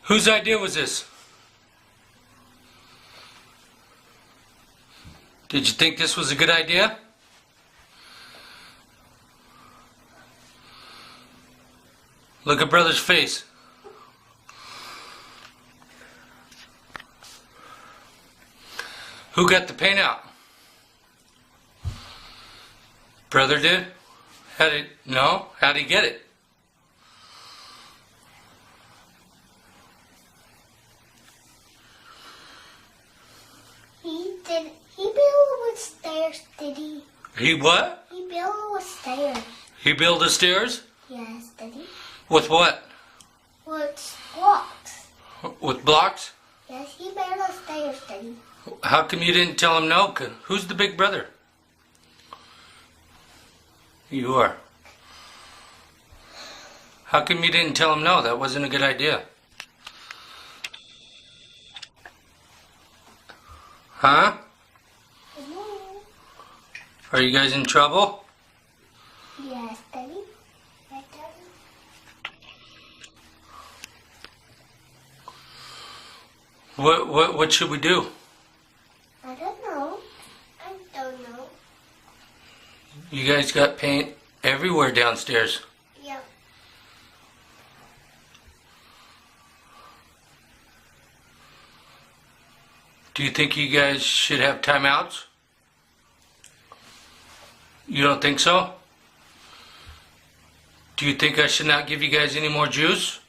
Whose idea was this? Did you think this was a good idea? Look at brother's face. Who got the paint out? Brother did? No? How'd he get it? He built with stairs, did he? He what? He built with stairs. He built the stairs? Yes, did he? With what? With blocks. With blocks? Yes, he built the stairs, did he? How come you didn't tell him no? Who's the big brother? You are. How come you didn't tell him no? That wasn't a good idea. Huh? Are you guys in trouble? Yes, Daddy. Right, Daddy? What should we do? I don't know. I don't know. You guys got paint everywhere downstairs. Yeah. Do you think you guys should have timeouts? You don't think so? Do you think I should not give you guys any more juice?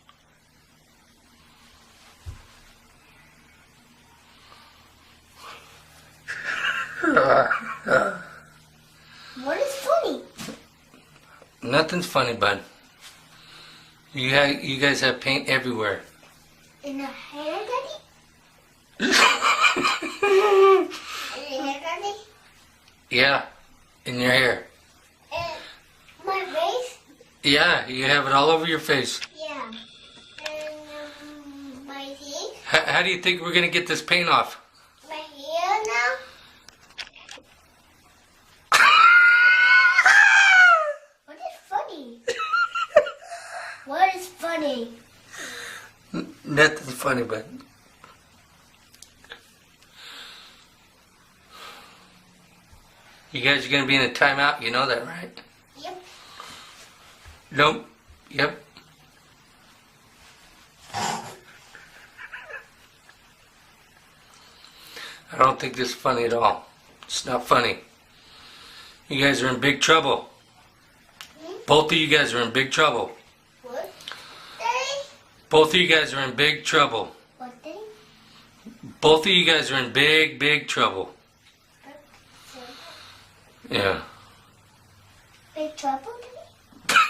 What is funny? Nothing's funny, bud. You guys have paint everywhere. In the hair, Daddy? In the hair, Daddy? Yeah, in your hair. And my face? Yeah, you have it all over your face. Yeah. And my teeth? How do you think we're going to get this paint off? My hair now? What is funny? What is funny? Nothing's funny, bud. You guys are going to be in a timeout, you know that, right? Yep. Nope. Yep. I don't think this is funny at all. It's not funny. You guys are in big trouble. Both of you guys are in big trouble. What? Daddy? Both of you guys are in big trouble. What, Daddy? Both of you guys are in big trouble. Yeah. Big trouble, Daddy?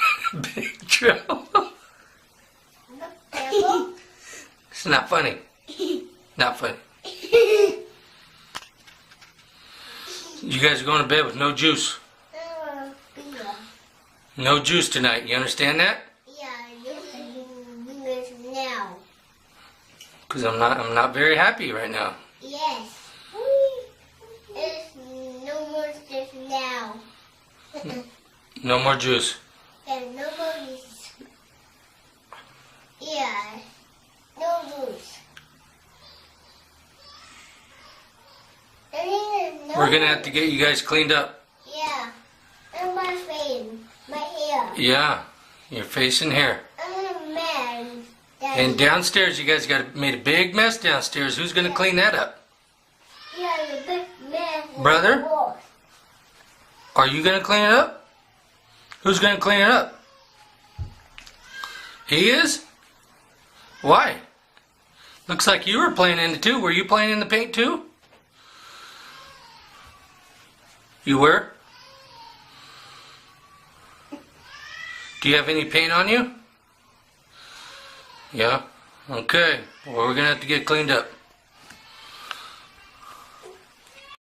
Big trouble. Trouble? It's not funny. Not funny. You guys are going to bed with no juice. Yeah. No juice tonight. You understand that? Yeah, you now. Because I'm not very happy right now. Yes. There's no more juice now. No more juice. And no more juice. Yeah. No juice. We're going to have to get you guys cleaned up. Yeah. And my face. My hair. Yeah. Your face and hair. I'm a man. Daddy. And downstairs, you guys made a big mess downstairs. Who's going to clean that up? Yeah, the big man. Brother? Are you going to clean it up? Who's going to clean it up? He is? Why? Looks like you were playing in it too. Were you playing in the paint too? You were? Do you have any paint on you? Yeah? Okay. Well, we're going to have to get cleaned up.